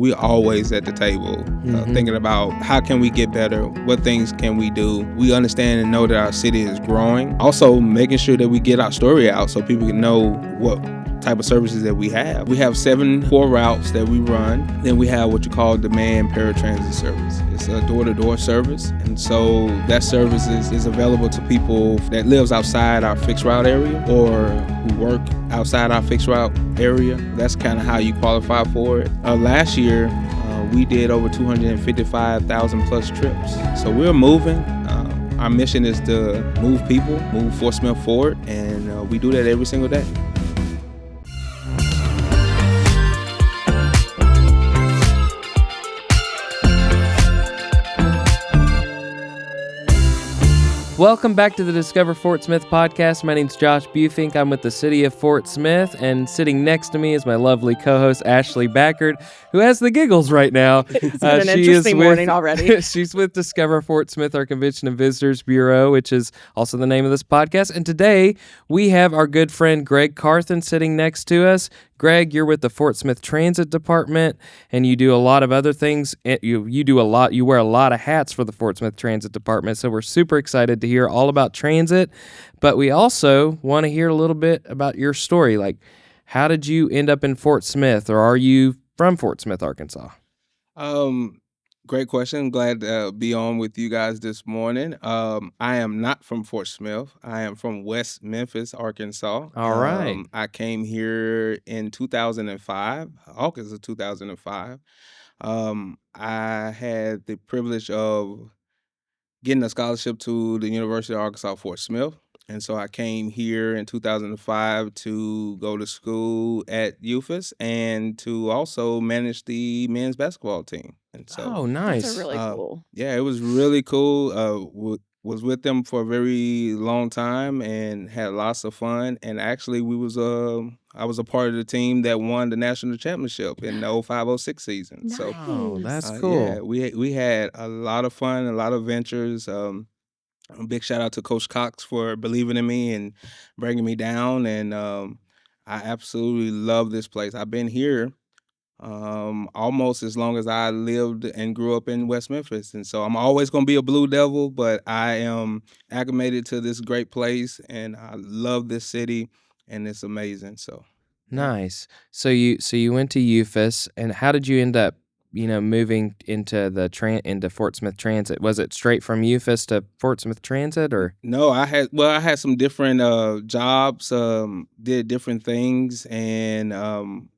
We're always at the table thinking about how can we get better, what things can we do. We understand and know that our city is growing. Also making sure that we get our story out so people can know what type of services that we have. We have 7 core routes that we run. Then we have what you call demand paratransit service. It's a door-to-door service. And so that service is available to people that lives outside our fixed route area or who work outside our fixed route area. That's kind of how you qualify for it. Last year, we did over 255,000 plus trips. So we're moving. Our mission is to move people, move Fort Smith forward, and we do that every single day. Welcome back to the Discover Fort Smith podcast. My name's Josh Bufink. I'm with the city of Fort Smith, and sitting next to me is my lovely co-host, Ashley Backert, who has the giggles right now. It's been an interesting morning already. She's with Discover Fort Smith, our Convention and Visitors Bureau, which is also the name of this podcast. And today, we have our good friend Greg Carthon sitting next to us. Greg, you're with the Fort Smith Transit Department, and you do a lot of other things. You wear a lot of hats for the Fort Smith Transit Department, so we're super excited to hear all about transit. But we also want to hear a little bit about your story. Like, how did you end up in Fort Smith, or are you from Fort Smith, Arkansas? Great question. Glad to be on with you guys this morning. I am not from Fort Smith. I am from West Memphis, Arkansas. All right. I came here in 2005, August of 2005. I had the privilege of getting a scholarship to the University of Arkansas, Fort Smith. And so I came here in 2005 to go to school at UAFS and to also manage the men's basketball team. And so, Oh, nice. That's really cool. yeah, it was really cool. Was with them for a very long time and had lots of fun. And actually, I was a part of the team that won the national championship in the 05-06 season. Nice. So, Oh, that's cool. yeah, we had a lot of fun, a lot of ventures. A big shout out to Coach Cox for believing in me and bringing me down. And I absolutely love this place. I've been here almost as long as I lived and grew up in West Memphis. And so I'm always going to be a Blue Devil, but I am acclimated to this great place and I love this city and it's amazing. So Nice. So you went to UFAS, and how did you end up, moving into into Fort Smith Transit? Was it straight from UFAS to Fort Smith Transit, or? No, I had some different jobs, did different things, and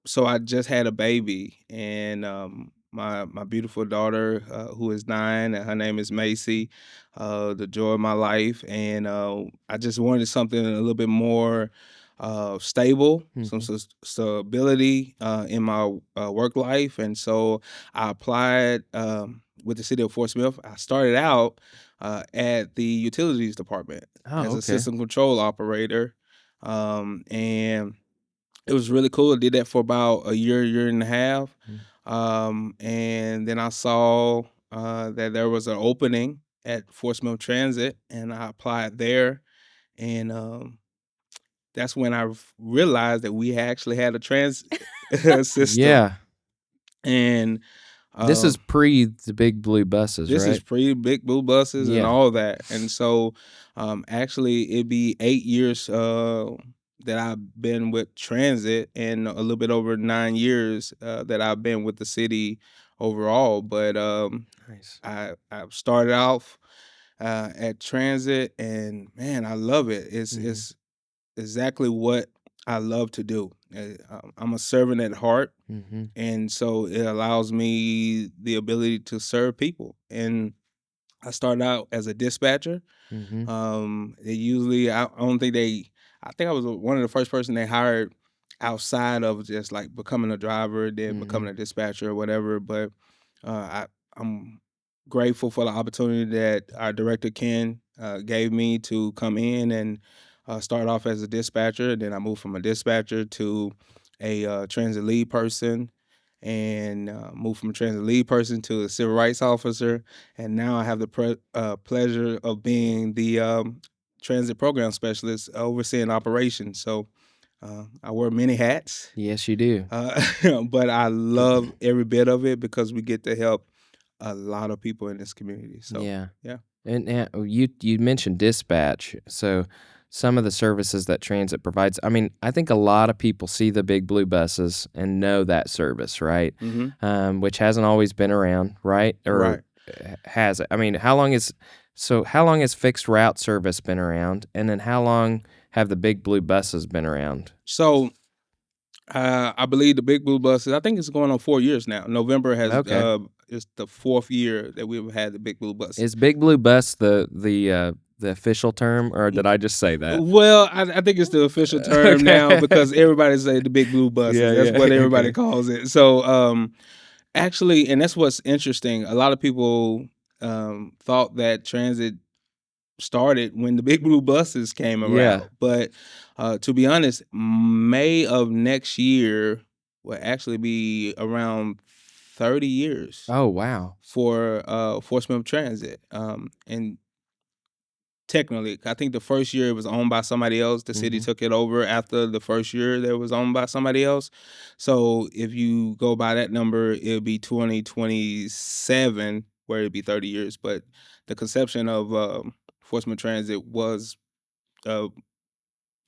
so I just had a baby, and my beautiful daughter, who is 9, and her name is Macy, the joy of my life, and I just wanted something a little bit more stable, some stability in my work life, and so I applied with the city of Fort Smith. I started out at the utilities department as a system control operator, and it was really cool. I did that for about a year and a half. And then I saw that there was an opening at Fort Smith Transit, and I applied there. And that's when I realized that we actually had a transit system. Yeah. And This is pre the big blue buses, this right? is pre-big blue buses and all that. And so actually it'd be 8 years that I've been with transit and a little bit over 9 years that I've been with the city overall. But Nice. I started off at transit, and man, I love it. It's exactly what I love to do. I'm a servant at heart, and so it allows me the ability to serve people. And I started out as a dispatcher. They usually, I think I was one of the first person they hired outside of just like becoming a driver, then becoming a dispatcher or whatever. But I'm grateful for the opportunity that our director Ken gave me to come in and start off as a dispatcher. Then I moved from a dispatcher to a transit lead person, and moved from a transit lead person to a civil rights officer. And now I have the pleasure of being the transit program specialist overseeing operations. So I wear many hats, Yes, you do. but I love every bit of it because we get to help a lot of people in this community. So, Yeah. yeah. And you mentioned dispatch. So some of the services that transit provides, I mean, I think a lot of people see the big blue buses and know that service, right? Mm-hmm. Which hasn't always been around, right? Right. Or has it? I mean, how long has fixed route service been around? And then how long have the big blue buses been around? So, I believe the Big Blue buses, I think it's going on 4 years now. November Okay. is the 4th year that we've had the Big Blue buses. Is big blue bus the official term, or did I just say that? Well, I think it's the official term now because everybody say the Big Blue buses. That's Yeah, what everybody okay. calls it. So, actually, and that's what's interesting. A lot of people thought that transit started when the Big Blue buses came Yeah. around, but to be honest, May of next year will actually be around 30 years Oh, wow. for Fort Smith Transit. And technically, I think the first year it was owned by somebody else. The city Mhm. took it over after the first year that it was owned by somebody else. So if you go by that number, it'll be 2027, where it'd be 30 years. But the conception of Fort Smith Transit was uh,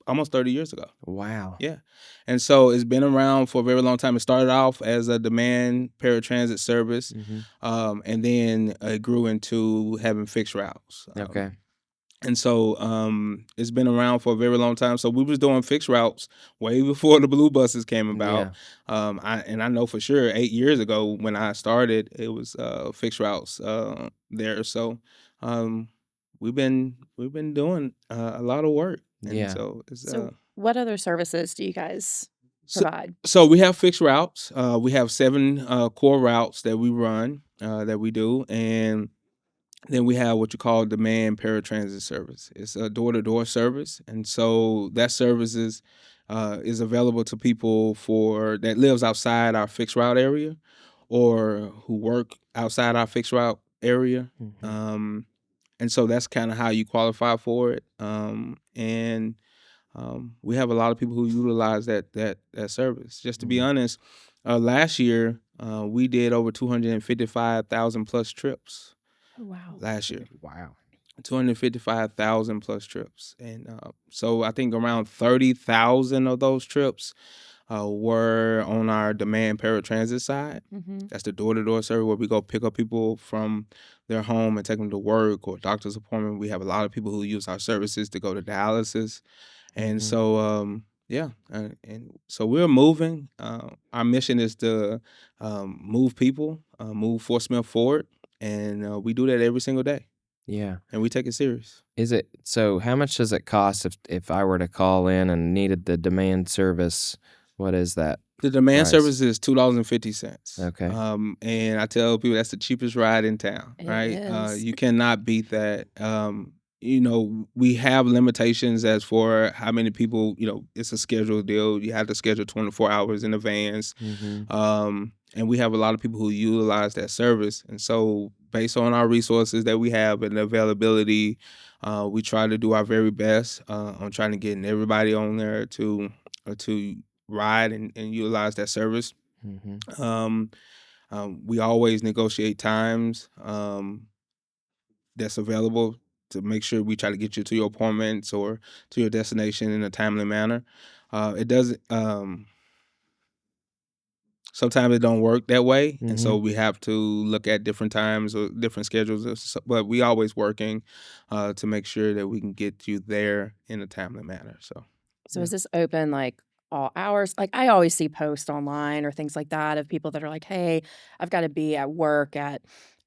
almost 30 years ago. Wow. Yeah. And so it's been around for a very long time. It started off as a demand paratransit service, Mhm. and then it grew into having fixed routes. Okay. And so it's been around for a very long time. So we was doing fixed routes way before the blue buses came about. Yeah. I know for sure 8 years ago when I started, it was fixed routes there. So um, we've been doing a lot of work, and Yeah. so it's So, what other services do you guys so, provide? so we have fixed routes. We have 7 core routes that we run, that we do, and then we have what you call demand paratransit service. It's a door-to-door service, and so that service is available to people for that lives outside our fixed route area, or who work outside our fixed route area. Mhm. Um, and so that's kind of how you qualify for it. And we have a lot of people who utilize that service. Just to be Mm. honest, last year we did over 255,000 plus trips Oh, wow. last year. Wow. 255,000 plus trips. And so I think around 30,000 of those trips were on our demand paratransit side. Mm-hmm. That's the door-to-door service where we go pick up people from their home and take them to work or doctor's appointment. We have a lot of people who use our services to go to dialysis. And Mhm. so, yeah, and so we're moving. Our mission is to move people, move Fort Smith forward, and we do that every single day, Yeah. and we take it serious. Is it so how much does it cost if I were to call in and needed the demand service? What is that The demand price? service is $2.50. Okay. And I tell people that's the cheapest ride in town, It right? is. You cannot beat that. We have limitations as for how many people, it's a scheduled deal. You have to schedule 24 hours in advance. Mhm. And we have a lot of people who utilize that service. And so based on our resources that we have and the availability, we try to do our very best on trying to get everybody on there to ride and utilize that service. Mhm. Um, we always negotiate times that's available to make sure we try to get you to your appointments or to your destination in a timely manner. It doesn't. Sometimes it don't work that way, and so Mhm. we have to look at different times or different schedules. But we always working to make sure that we can get you there in a timely manner. So, So, yeah. is this open like all hours? Like, I always see posts online or things like that of people that are like, "Hey, I've got to be at work at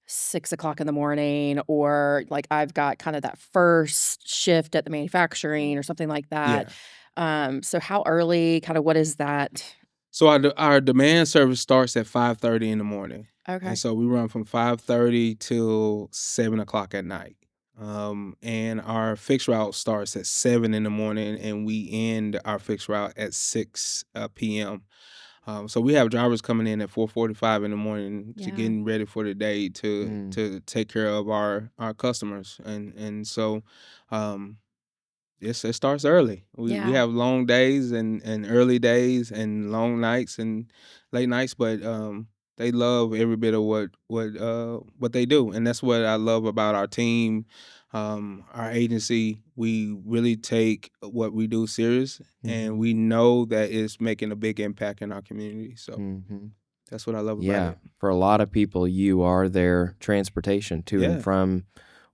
6 o'clock in the morning," or like, "I've got kind of that first shift at the manufacturing," or something like that. Yeah. So, how early? Kind of, what is that? So our demand service starts at 5:30 in the morning, and Okay. so we run from 5:30 till 7 o'clock at night. And our fixed route starts at 7 in the morning, and we end our fixed route at 6 p.m. So we have drivers coming in at 4:45 in the morning to Yeah. getting ready for the day to Mm. to take care of our customers, and so um, it starts early. We Yeah. have long days and early days and long nights and late nights, but they love every bit of what they do, and that's what I love about our team, our agency. We really take what we do serious, and Mhm. we know that it's making a big impact in our community. So Mhm. that's what I love about Yeah, it. for a lot of people, you are their transportation to and Yeah, from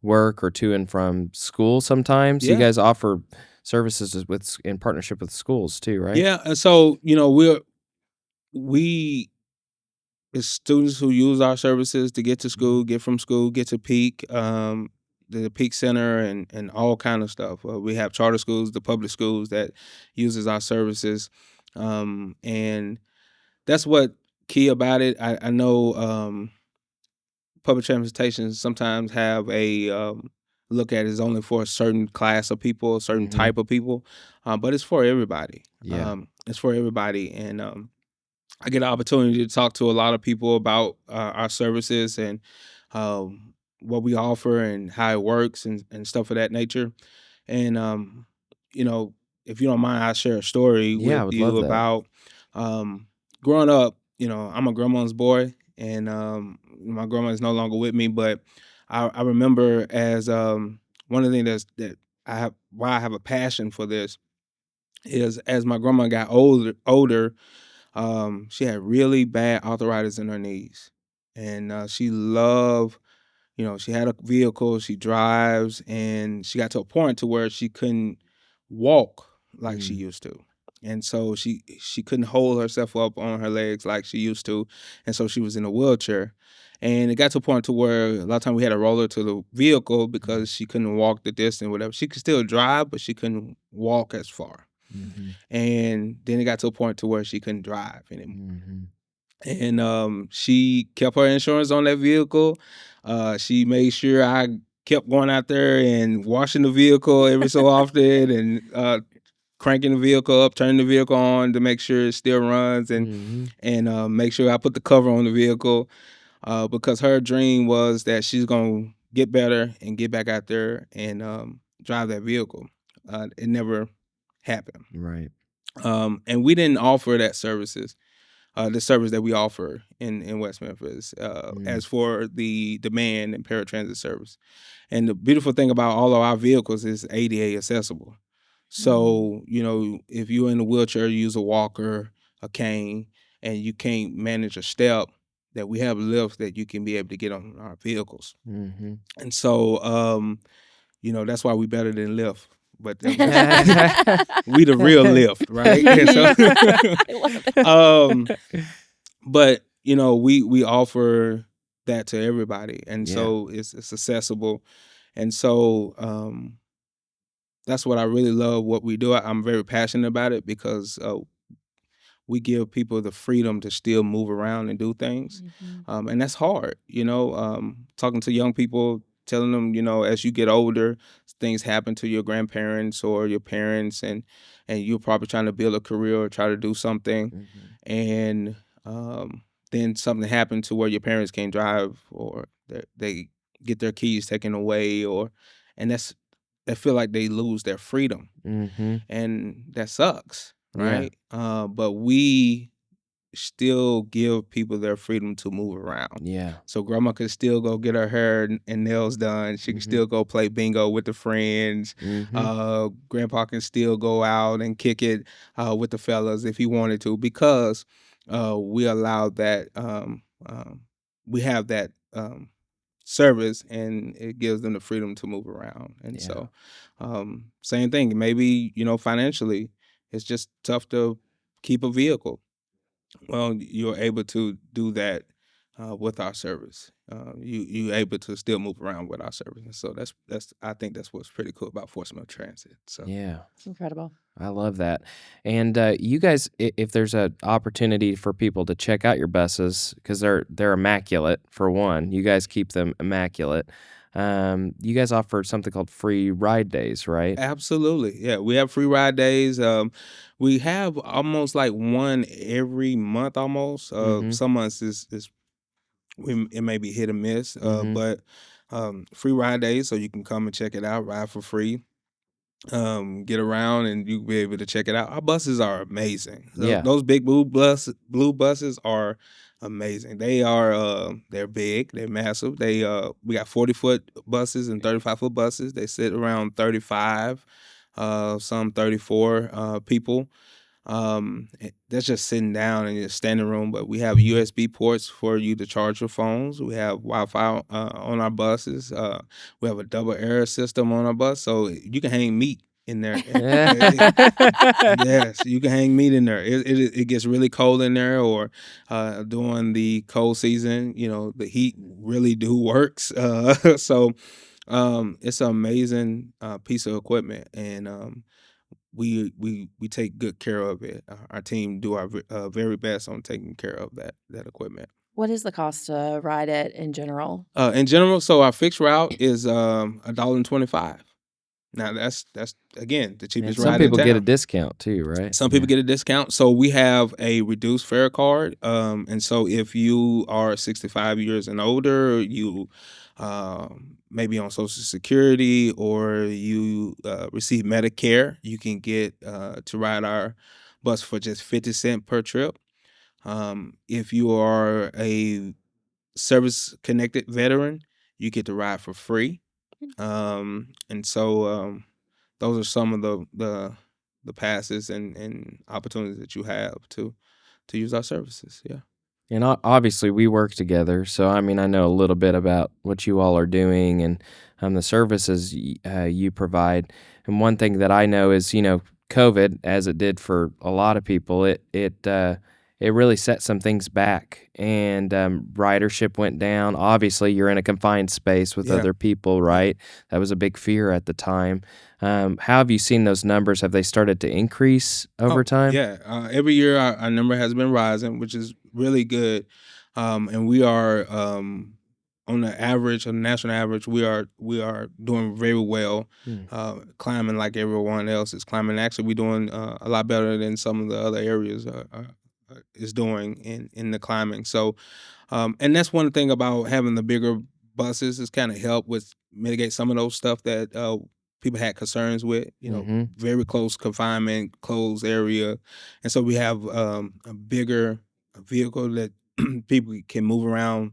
work or to and from school sometimes. You yeah, guys offer services in partnership with schools too, right? yeah. And so we it's students who use our services to get to Mhm. school, get from school, get to Peak, the Peak Center, and all kind of stuff. We have charter schools, the public schools that uses our services, and that's what key about it. I know public transportation sometimes have a look at it as only for a certain class of people, a certain Mhm. type of people, but it's for everybody. Yeah. It's for everybody, and I get an opportunity to talk to a lot of people about our services and what we offer and how it works and stuff of that nature. And you know, if you don't mind, I'll share a story Yeah, I with would love you that. about um, growing up. I'm a grandma's boy, and my grandma is no longer with me. But I remember as one of the things that I have why I have a passion for this is as my grandma got older, she had really bad arthritis in her knees, and she loved, she had a vehicle, she drives, and she got to a point to where she couldn't walk like she Mm. used to, and so she couldn't hold herself up on her legs like she used to, and so she was in a wheelchair, and it got to a point to where a lot of time we had to roll her to the vehicle Mm. because she couldn't walk the distance, whatever. She could still drive, but she couldn't walk as far. Mhm. And then it got to a point to where she couldn't drive anymore. Mhm. And she kept her insurance on that vehicle. She made sure I kept going out there and washing the vehicle every so often and cranking the vehicle up, turning the vehicle on to make sure it still runs Mhm. and make sure I put the cover on the vehicle because her dream was that she's gonna get better and get back out there and drive that vehicle. It never happened. Right. And we didn't offer the service that we offer in West Memphis Mm. as for the demand and paratransit service. And the beautiful thing about all of our vehicles is ADA accessible. Mhm. So, if you're in a wheelchair, you use a walker, a cane, and you can't manage a step, that we have lifts that you can be able to get on our vehicles. Mhm. And so, that's why we better than Lyft. But we the real Lyft, right? And so, I love it. um, but we offer that to everybody, and Yeah. so it's accessible, and so that's what I really love what we do. I'm very passionate about it because we give people the freedom to still move around and do things. Mhm. And that's hard, talking to young people, telling them, as you get older, things happen to your grandparents or your parents, and you're probably trying to build a career or try to do something. Mhm. And then something happened to where your parents can't drive or they get their keys taken away and they feel like they lose their freedom Mhm. and that sucks, Yeah. right? But we still give people their freedom to move around. Yeah. So grandma could still go get her hair and nails done. She can Mhm. still go play bingo with the friends. Mhm. Grandpa can still go out and kick it with the fellas if he wanted to because we allow that. We have that service, and it gives them the freedom to move around. And Yeah. so, same thing. Maybe financially, it's just tough to keep a vehicle. Well, you're able to do that with our service. You able to still move around with our service, and so that's I think that's what's pretty cool about Force Transit. So Yeah. It's incredible. I love that. And you guys, if there's an opportunity for people to check out your buses, because they're immaculate for one, you guys keep them immaculate. You guys offer something called free ride days, right? absolutely, yeah, we have free ride days. We have almost like one every month, almost. Mm-hmm. Some months it may be hit or miss, Mm-hmm. but free ride days, so you can come and check it out, ride for free. get around and you'll be able to check it out. Our buses are amazing. Yeah. Those big blue buses are amazing. They are they're big, they're massive. We got 40-foot buses and 35-foot buses. They sit around 35, some 34 people. That's just sitting down in your standing room, but we have USB ports for you to charge your phones. We have Wi-Fi on our buses. We have a double air system on our bus, so you can hang meat in there. Yes, you can hang meat in there. It gets really cold in there, or during the cold season, the heat really do works. So it's an amazing piece of equipment, and we take good care of it. Our team do our very best on taking care of that equipment. What is the cost to ride it in general? In general, so our fixed route is $1.25. Now that's again the And cheapest some ride in people get a town. discount too, right? Some people get a discount. So we have a reduced fare card. And so if you are 65 years and older, you maybe on Social Security, or you receive Medicare, you can get to ride our bus for just 50 cents per trip. If you are a service connected veteran, you get to ride for free. And so those are some of the passes and opportunities that you have to use our services. Yeah. And obviously, we work together, so I mean, I know a little bit about what you all are doing and the services you provide. And one thing that I know is, COVID, as it did for a lot of people, it really set some things back, and ridership went down. Obviously, you're in a confined space with Yeah. other people, right? That was a big fear at the time. How have you seen those numbers? Have they started to increase over time? Yeah. Every year our number has been rising, which is really good. And we are on the average, on the national average, we are doing very well. Mm. Climbing like everyone else is climbing. Actually, we're doing a lot better than some of the other areas is doing in the climbing. So, and that's one thing about having the bigger buses, is kind of help with mitigate some of those stuff that people had concerns with. Mm-hmm. Very close confinement, closed area, and so we have a bigger vehicle that people can move around,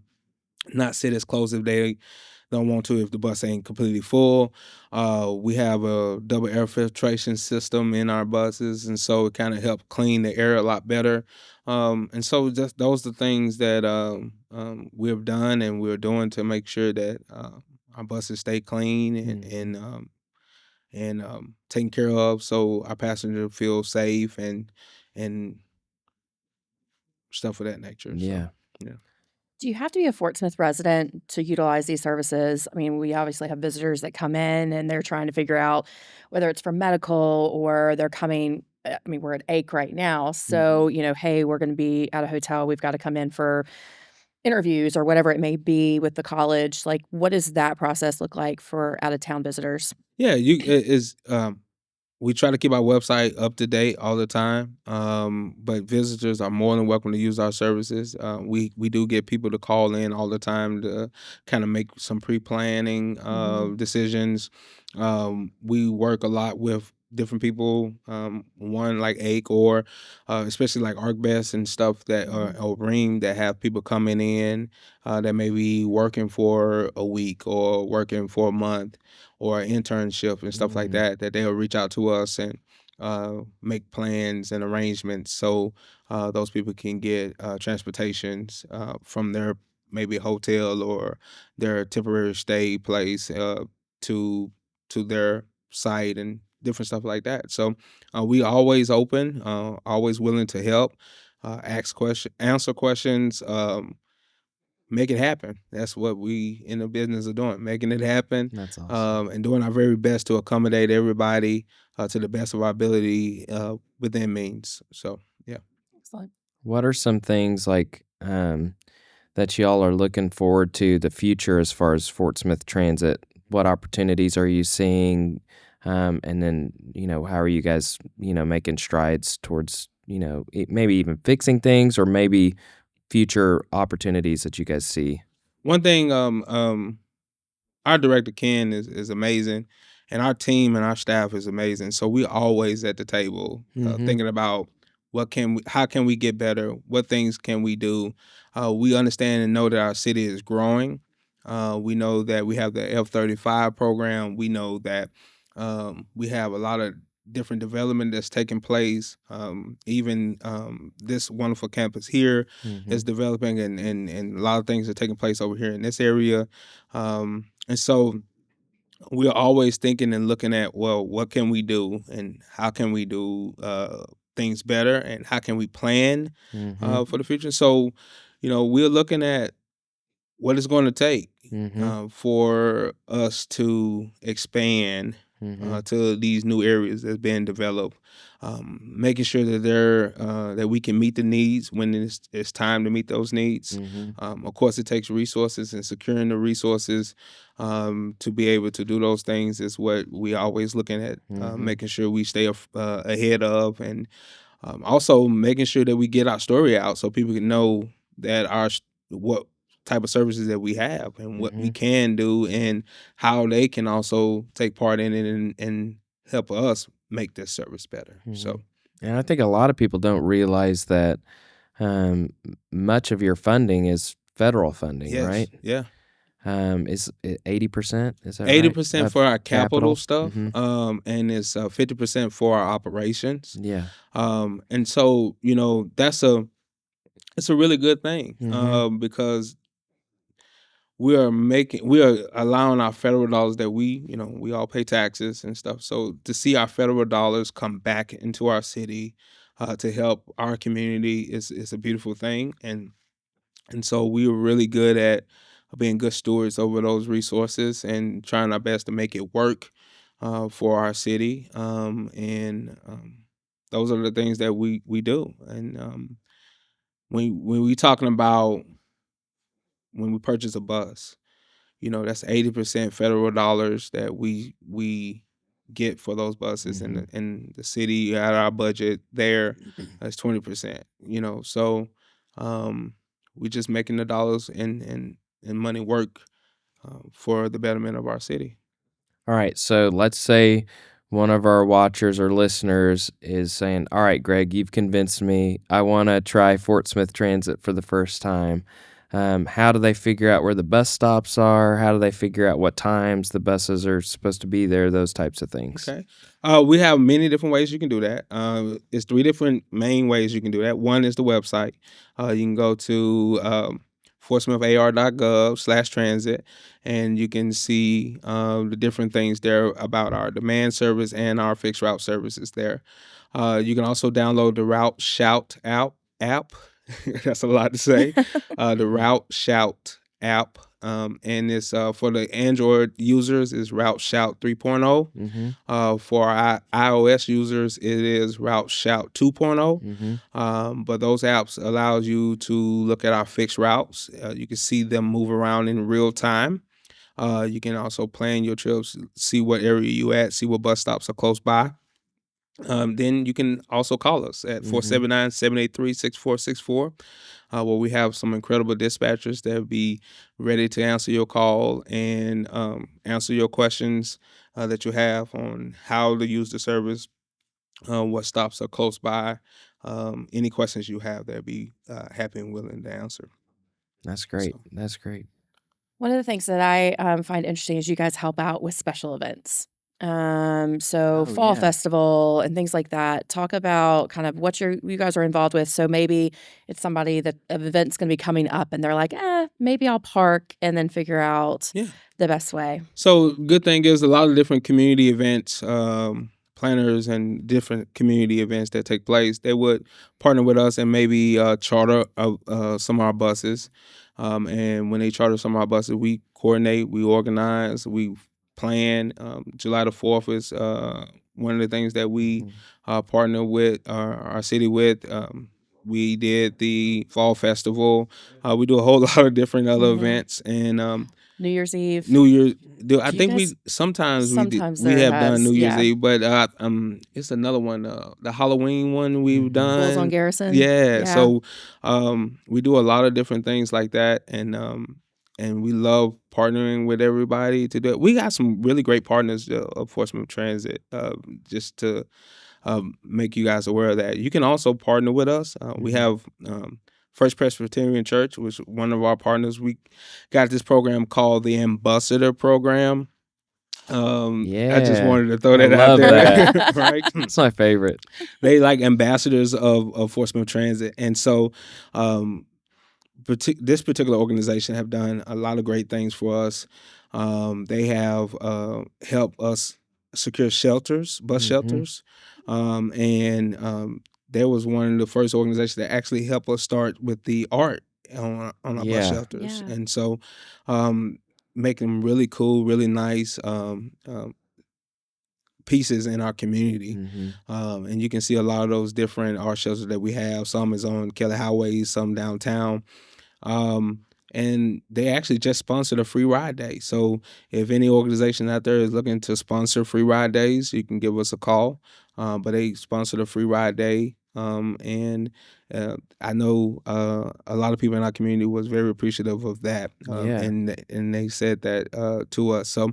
not sit as close if they don't want to, if the bus ain't completely full. We have a double air filtration system in our buses, and so it kind of helps clean the air a lot better. And so just those are the things that we've done and we're doing to make sure that our buses stay clean and taken care of, so our passenger feel safe and stuff of that nature. Yeah. So yeah. Do you have to be a Fort Smith resident to utilize these services? I mean, we obviously have visitors that come in and they're trying to figure out whether it's for medical or they're coming. I mean, we're at Ake right now. So, hey, we're going to be at a hotel. We've got to come in for interviews or whatever it may be with the college. Like, what does that process look like for out of town visitors? Yeah, we try to keep our website up to date all the time, but visitors are more than welcome to use our services. We do get people to call in all the time to kind of make some pre-planning decisions. We work a lot with different people, one like AIC, or especially like ArcBest and stuff that or Ring, that have people coming in that may be working for a week or working for a month, or an internship and stuff like that they'll reach out to us and make plans and arrangements, so those people can get transportations from their maybe hotel or their temporary stay place to their site and different stuff like that. So we always open, always willing to help, answer questions, make it happen. That's what we in the business of doing, making it happen, That's awesome. and doing our very best to accommodate everybody to the best of our ability within means. So, yeah. Excellent. What are some things like that y'all are looking forward to the future as far as Fort Smith Transit? What opportunities are you seeing? And then, how are you guys, making strides towards, maybe even fixing things, or maybe future opportunities that you guys see? One thing, our director Ken is amazing, and our team and our staff is amazing. So we're always at the table thinking about how can we get better? What things can we do? We understand and know that our city is growing. We know that we have the F-35 program. We know that we have a lot of different development that's taking place. Even this wonderful campus here is developing, and a lot of things are taking place over here in this area. And so we're always thinking and looking at, well, what can we do and how can we do things better, and how can we plan for the future. So, we're looking at what it's going to take for us to expand to these new areas that's being developed, making sure that that we can meet the needs when it's time to meet those needs. Of course, it takes resources, and securing the resources to be able to do those things is what we always looking at, making sure we stay ahead of, and also making sure that we get our story out so people can know that what type of services that we have and what we can do, and how they can also take part in it and help us make this service better. So, and I think a lot of people don't realize that much of your funding is federal funding, yes, right? yeah, Is it 80%? Is that 80% right? for our capital stuff, Mm-hmm. and it's 50% for our operations. Yeah. And so it's a really good thing, because we are allowing our federal dollars that we all pay taxes and stuff. So to see our federal dollars come back into our city to help our community is a beautiful thing. And so we were really good at being good stewards over those resources and trying our best to make it work for our city. And those are the things that we do. And when we talking about when we purchase a bus, that's 80% federal dollars that we get for those buses, and the city at our budget there is 20%. So we just making the dollars and money work for the betterment of our city. All right. So let's say one of our watchers or listeners is saying, all right, Greg, you've convinced me. I want to try Fort Smith Transit for the first time. How do they figure out where the bus stops are? How do they figure out what times the buses are supposed to be there? Those types of things. Okay. We have many different ways you can do that. It's 3 different main ways you can do that. One is the website. You can go to fortsmithar.gov/transit, and you can see the different things there about our demand service and our fixed route services there. You can also download the Route Shout app. That's a lot to say. The Route Shout app. And it's for the Android users is Route Shout 3.0. For our iOS users, it is Route Shout 2.0. But those apps allows you to look at our fixed routes. You can see them move around in real time. You can also plan your trips, see what area you at, see what bus stops are close by. Then you can also call us at 479-783-6464, where we have some incredible dispatchers that will be ready to answer your call and answer your questions that you have on how to use the service, what stops are close by, any questions you have, they'll be happy and willing to answer. That's great. So. That's great. One of the things that I find interesting is you guys help out with special events. So fall festival and things like that. Talk about kind of what you guys are involved with. So maybe it's somebody that an event's going to be coming up and they're like, maybe I'll park and then figure out the best way. So good thing is a lot of different community events, planners and different community events that take place, they would partner with us and maybe charter some of our buses. And when they charter some of our buses, we coordinate, we organize, we plan. July the 4th is one of the things that we partner with our city with. We did the fall festival. We do a whole lot of different other events, and New Year's Eve. New Year's. I Do you think guys- sometimes there have done New Year's yeah. Eve, but it's another one. The Halloween one we've done. Bulls on Garrison. Yeah. So we do a lot of different things like that, and and we love partnering with everybody to do it. We got some really great partners of Portsmouth Transit. Just to make you guys aware of that. You can also partner with us. We have First Presbyterian Church, which is one of our partners. We got this program called the Ambassador Program. I just Yeah. wanted to throw I that out love there, that. right? It's my favorite. They like ambassadors of Portsmouth Transit, and so um, this particular organization have done a lot of great things for us. They have helped us secure shelters, bus shelters, and there was one of the first organizations that actually helped us start with the art on our bus Yeah. shelters, Yeah. and so make them really cool, really nice. Pieces in our community. And you can see a lot of those different art shelters that we have. Some is on Kelly Highway, some downtown. And they actually just sponsored a free ride day. So if any organization out there is looking to sponsor free ride days, you can give us a call. But they sponsored a free ride day. And I know a lot of people in our community was very appreciative of that. Yeah. And they said that to us. So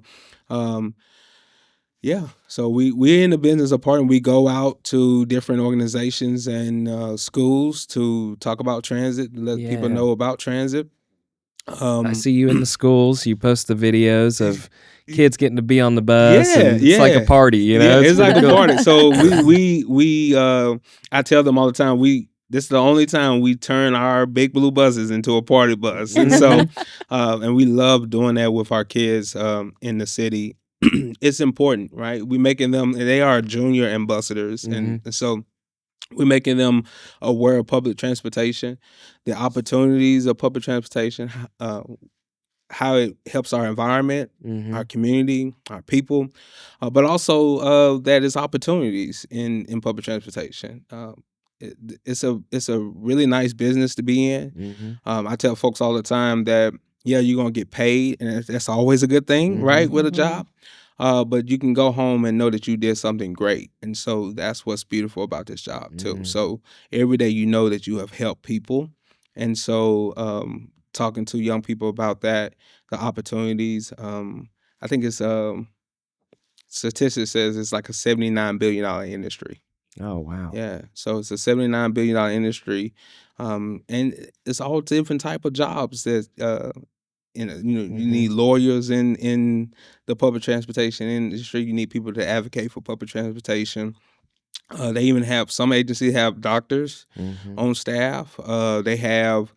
yeah, so we're in the business of partnering. We go out to different organizations and schools to talk about transit, let people Yeah. know about transit. I see you in the schools. You post the videos of kids getting to be on the bus, Yeah, and it's like a party. yeah, It's it's like pretty a cool. party. So we I tell them all the time this is the only time we turn our big blue buses into a party bus, and so and we love doing that with our kids in the city. It's important, right? We making them. They are junior ambassadors, and so we're making them aware of public transportation, the opportunities of public transportation, how it helps our environment, our community, our people, but also that it's opportunities in public transportation. It's a really nice business to be in. I tell folks all the time that you're gonna get paid, and that's always a good thing, right, with a job. But you can go home and know that you did something great, and so that's what's beautiful about this job too. So every day you know that you have helped people, and so talking to young people about that, the opportunities. I think it's statistics says it's like a $79 billion industry. Oh wow. Yeah, so it's a $79 billion industry, and it's all different type of jobs that you need lawyers in the public transportation industry. You need people to advocate for public transportation. They even have some agencies have doctors on staff. They have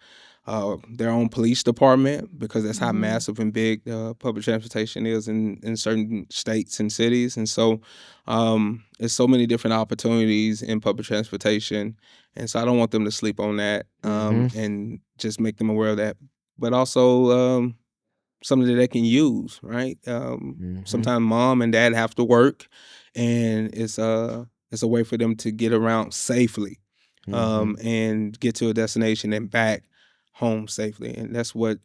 their own police department because that's how massive and big public transportation is in certain states and cities. And so there's so many different opportunities in public transportation. And so I don't want them to sleep on that and just make them aware of that. But also something that they can use, right? Sometimes mom and dad have to work, and it's a way for them to get around safely, and get to a destination and back home safely. And that's what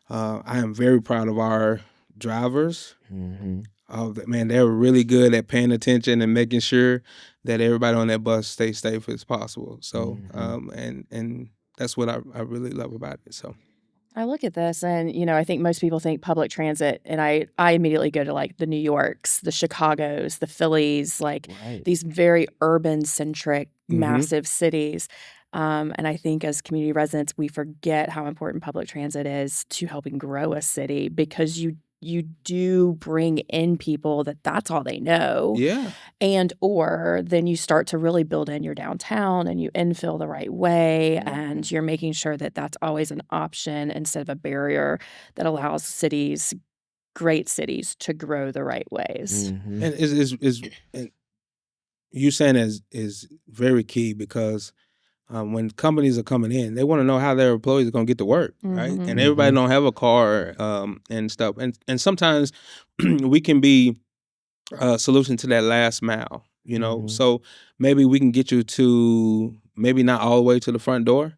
I am very proud of our drivers. Man, they're really good at paying attention and making sure that everybody on that bus stays safe as possible. So, and that's what I really love about it. So. I look at this and, I think most people think public transit, and I immediately go to like the New Yorks, the Chicagos, the Phillies, like Right. these very urban centric, Mhm. massive cities. And I think as community residents, we forget how important public transit is to helping grow a city because you do bring in people that's all they know. Yeah. And or then you start to really build in your downtown and you infill the right way, and you're making sure that that's always an option instead of a barrier that allows great cities to grow the right ways. And is and you saying is very key because when companies are coming in, they want to know how their employees are going to get to work, right? And everybody don't have a car and stuff, and sometimes we can be a solution to that last mile, So maybe we can get you to maybe not all the way to the front door,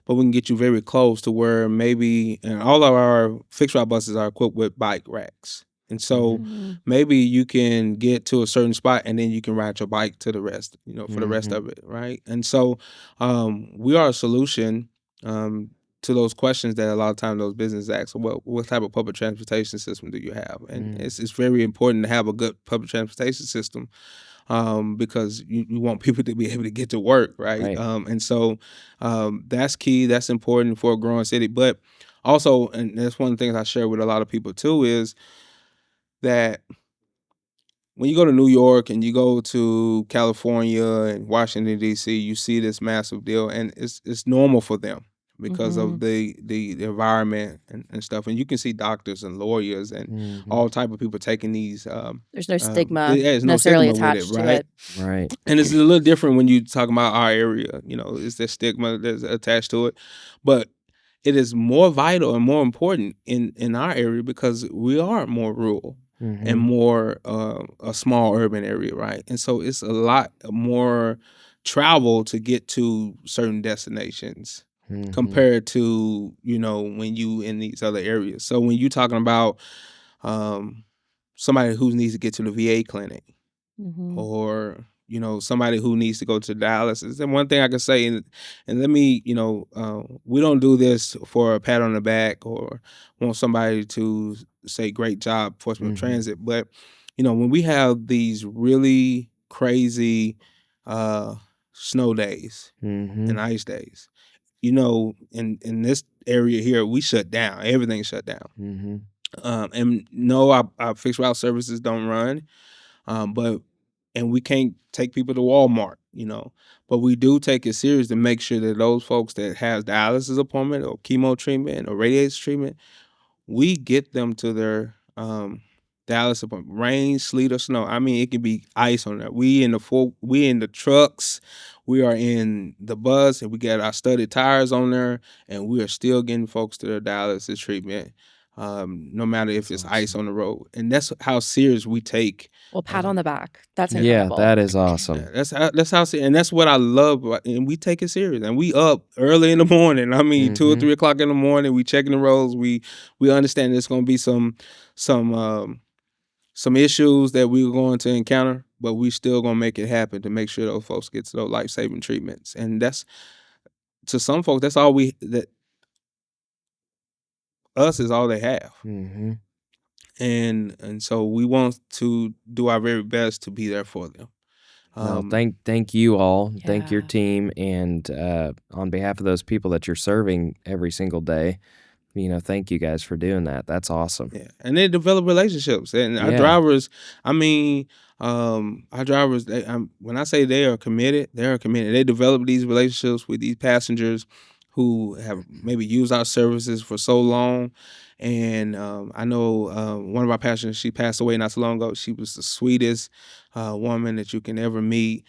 but we can get you very close to where maybe, and all of our fixed route buses are equipped with bike racks. And so maybe you can get to a certain spot and then you can ride your bike to the rest, for the rest of it, right? And so we are a solution to those questions that a lot of times those businesses ask. What type of public transportation system do you have? And it's very important to have a good public transportation system, because you want people to be able to get to work, right? Right. And so that's key. That's important for a growing city. But also, and that's one of the things I share with a lot of people too, is that when you go to New York and you go to California and Washington D.C., you see this massive deal, and it's normal for them because of the environment and stuff. And you can see doctors and lawyers and all type of people taking these. There's no stigma There's no necessarily stigma with it, attached to right? it. Right. And it's a little different when you talk about our area. Is there stigma that's attached to it, but it is more vital and more important in our area because we are more rural and more a small urban area, right? And so it's a lot more travel to get to certain destinations compared to when you in these other areas. So when you're talking about somebody who needs to get to the VA clinic, or somebody who needs to go to dialysis. And one thing I can say, and let me, we don't do this for a pat on the back or want somebody to say great job, Portsmouth Transit, but when we have these really crazy snow days and ice days, in this area here, we shut down. Everything shut down. And no, our fixed route services don't run, and we can't take people to Walmart, but we do take it serious to make sure that those folks that have dialysis appointment or chemo treatment or radiation treatment, we get them to their dialysis appointment. Rain, sleet, or snow. I mean, it can be ice on there. We in the trucks, we are in the bus, and we got our studded tires on there, and we are still getting folks to their dialysis treatment, no matter if it's ice on the road. And that's how serious we take. Well, pat on the back. That's Yeah, incredible. that is awesome. Yeah, that's how, and that's what I love. And we take it serious. And we up early in the morning. I mean, 2 or 3 o'clock in the morning. We checking the roads. We understand there's going to be some issues that we're going to encounter, but we still going to make it happen to make sure those folks get to those life-saving treatments. And that's, to some folks, that's all us is all they have. And so we want to do our very best to be there for them. Well, thank you all. Thank your Yeah. team, and on behalf of those people that you're serving every single day, thank you guys for doing that. That's awesome. Yeah, and they develop relationships, and our Yeah. drivers. I mean, our drivers. When I say they are committed, They develop these relationships with these passengers who have maybe used our services for so long. And I know one of our passengers, she passed away not so long ago. She was the sweetest woman that you can ever meet.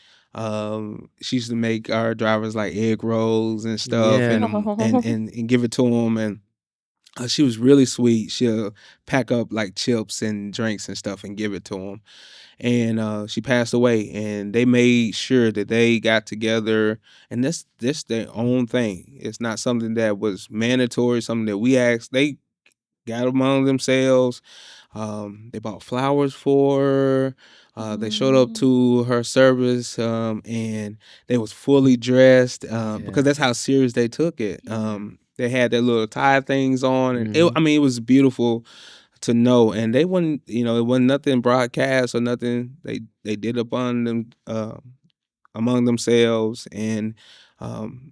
She used to make our drivers like egg rolls and stuff, Yeah. and give it to them. And she was really sweet. She'll pack up like chips and drinks and stuff and give it to them. And she passed away, and they made sure that they got together. And this their own thing. It's not something that was mandatory. Something that we asked. They got among themselves. They bought flowers for her. They showed up to her service, and they was fully dressed because that's how serious they took it. They had their little tie things on, and it was beautiful to know. And they wasn't, it wasn't nothing broadcast or nothing. They did upon them among themselves, and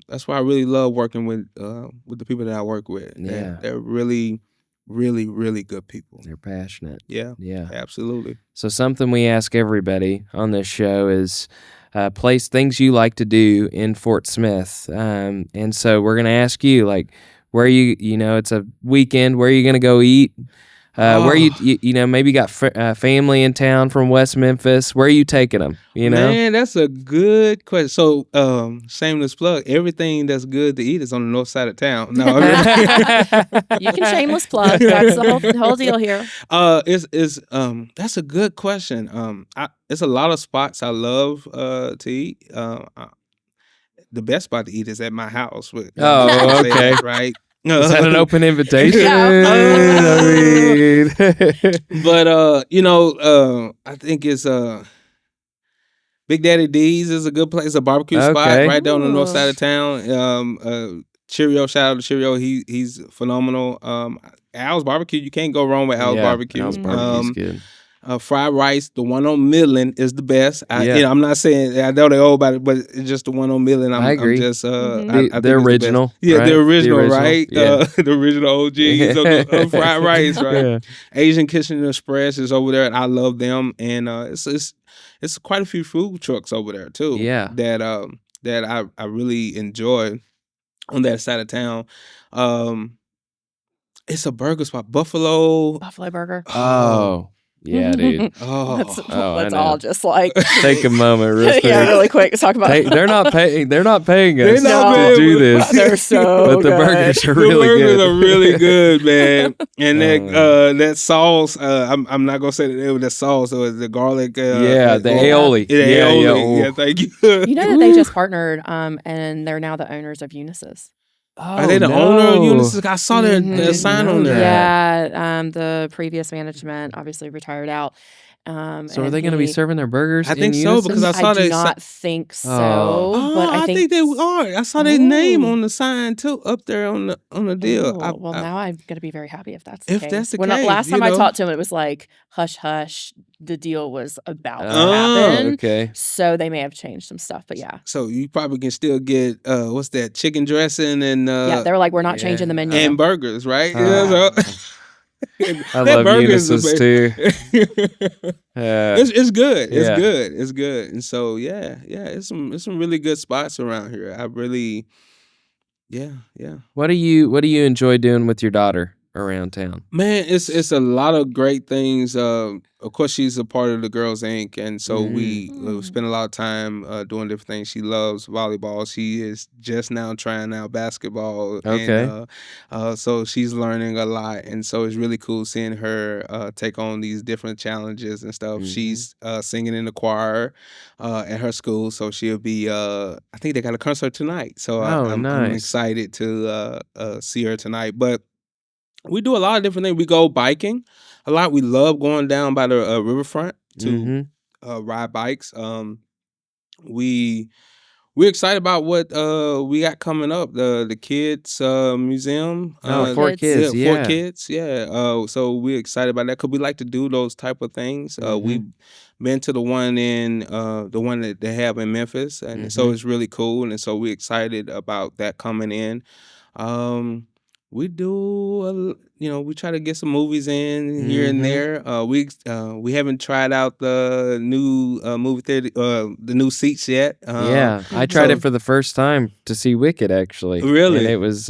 that's why I really love working with the people that I work with. Yeah. They're really, really, really good people. They're passionate. Yeah, Yeah. absolutely. So something we ask everybody on this show is place things you like to do in Fort Smith. And so we're going to ask you, like, where it's a weekend, where are you going to go eat? Where maybe got family in town from West Memphis. Where are you taking them? Man, that's a good question. So, shameless plug. Everything that's good to eat is on the north side of town. No, You can shameless plug. That's the whole deal here. That's a good question. It's a lot of spots I love to eat. The best spot to eat is at my house. Oh, okay. Right. Is that an open invitation? Yeah. But I think it's Big Daddy D's is a good place, a barbecue spot Okay. right down on the north Ooh. side of town. Cheerio, shout out to Cheerio. He's phenomenal. Al's Barbecue, you can't go wrong with Al's Barbecue. Al's barbecue's good. Fried rice, the one on Midland is the best. Yeah. I'm not saying I know they owe about it, but it's just the one on Midland. I agree. I'm just Mhm. I think The it's original, best. Yeah, right? the original, The original, right? yeah. The original OGs of fried rice, right? Yeah. Asian Kitchen Express is over there, and I love them. And it's quite a few food trucks over there too. Yeah. That I really enjoy on that side of town. It's a burger spot, Buffalo. Buffalo burger. Oh, yeah, dude. Let's I know. all just like Take a moment, real quick. yeah, really quick. Let's talk about. They're not paying. They're not paying They're us not to paying, do but this. They're so But the good. burgers are The really burgers good. are really good, man. And Oh, that sauce, I'm not gonna say that it was the sauce, it was the garlic. yeah, the aioli. Yeah, Yeah, aioli. yeah. Yeah, thank you. You know that they just partnered, and they're now the owners of Unisys. Are they the owner of Unisys? I saw their sign on there. Yeah, the previous management obviously retired out. So are and they going to be he- serving their burgers? I think in so, unison? because I saw I do they not think so, Oh, but I think they are. I saw their name Oh. on the sign too, up there on the deal. Oh, well, now I'm gonna be very happy if that's the If case. that's the when case, last you time I know. talked to him, it was like hush hush. The deal was about to Oh, happen, okay. so they may have changed some stuff. But yeah, So you probably can still get what's that, chicken dressing and yeah, they were like, we're not changing the yeah. menu. and burgers, right? Ah. I That love burger is Unisys too. it's good. It's Yeah. good. It's good. And so it's some really good spots around here. I really yeah. What do you enjoy doing with your daughter around town? Man, it's a lot of great things. Of course, she's a part of the Girls Inc., and so we spend a lot of time doing different things. She loves volleyball. She is just now trying out basketball. Okay. And, so she's learning a lot, and so it's really cool seeing her take on these different challenges and stuff. She's singing in the choir at her school, so she'll be. I think they got a concert tonight, so I'm nice. excited to see her tonight. But we do a lot of different things. We go biking a lot. We love going down by the riverfront to ride bikes. We're excited about what we got coming up. The kids museum. For kids, yeah. For kids, yeah. So we're excited about that because we like to do those type of things. We've been to the one that they have in Memphis, and so it's really cool. And so we're excited about that coming in. We do, we try to get some movies in here and there. We haven't tried out the new movie theater, the new seats yet. Yeah, I tried it for the first time to see Wicked actually. Really? And it was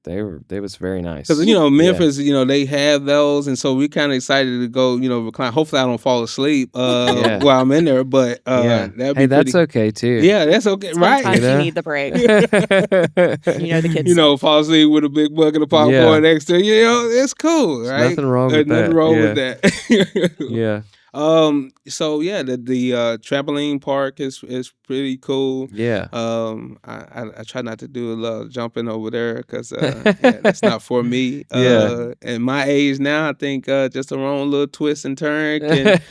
it was very nice. Because Memphis, they have those, and so we're kind of excited to go, recline. Hopefully, I don't fall asleep while I'm in there. But that'd be hey, that's pretty. okay too. Yeah, that's okay, right? Sometimes You know? you need the break. The kids. Fall asleep with a big bucket of popcorn Yeah. next to you. It's cool, right? Nothing wrong with Nothing that. wrong Yeah. with that. Yeah. So yeah, the trampoline park is pretty cool. Yeah. I try not to do a lot of jumping over there because that's not for me. Yeah. At my age now, I think just a wrong little twist and turn can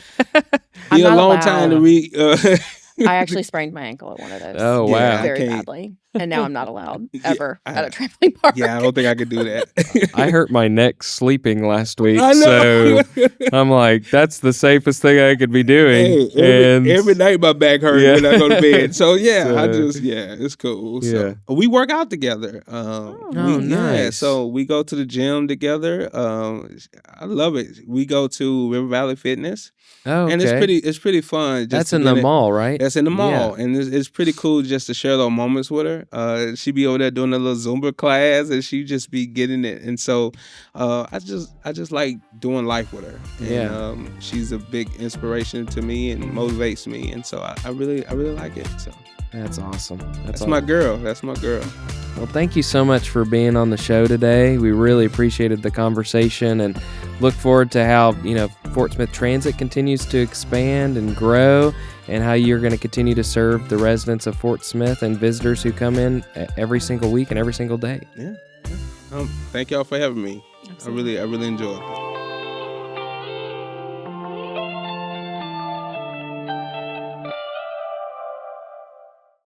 I'm be a not long time to allowed. read. I actually sprained my ankle at one of those. Oh, wow. Yeah, I very can't. badly, and now I'm not allowed ever I- at a trampoline park. Yeah, I don't think I could do that. I hurt my neck sleeping last week, I know. so I'm like, that's the safest thing I could be doing. Hey, every night my back hurts Yeah. when I go to bed. So So- it's cool. Yeah. So we work out together. nice. So we go to the gym together. I love it. We go to River Valley Fitness, Oh, okay. and it's pretty fun. Just That's to in the get it- mall, right? That's in the mall, Yeah. and it's pretty cool just to share those moments with her. She be over there doing a little Zumba class, and she just be getting it. And so, I just like doing life with her. And, Yeah. she's a big inspiration to me and motivates me, and so I really like it. So That's awesome. that's my girl. That's my girl. Well, thank you so much for being on the show today. We really appreciated the conversation and look forward to how, Fort Smith Transit continues to expand and grow and how you're going to continue to serve the residents of Fort Smith and visitors who come in every single week and every single day. Yeah. Thank y'all for having me. Absolutely. I really enjoyed it.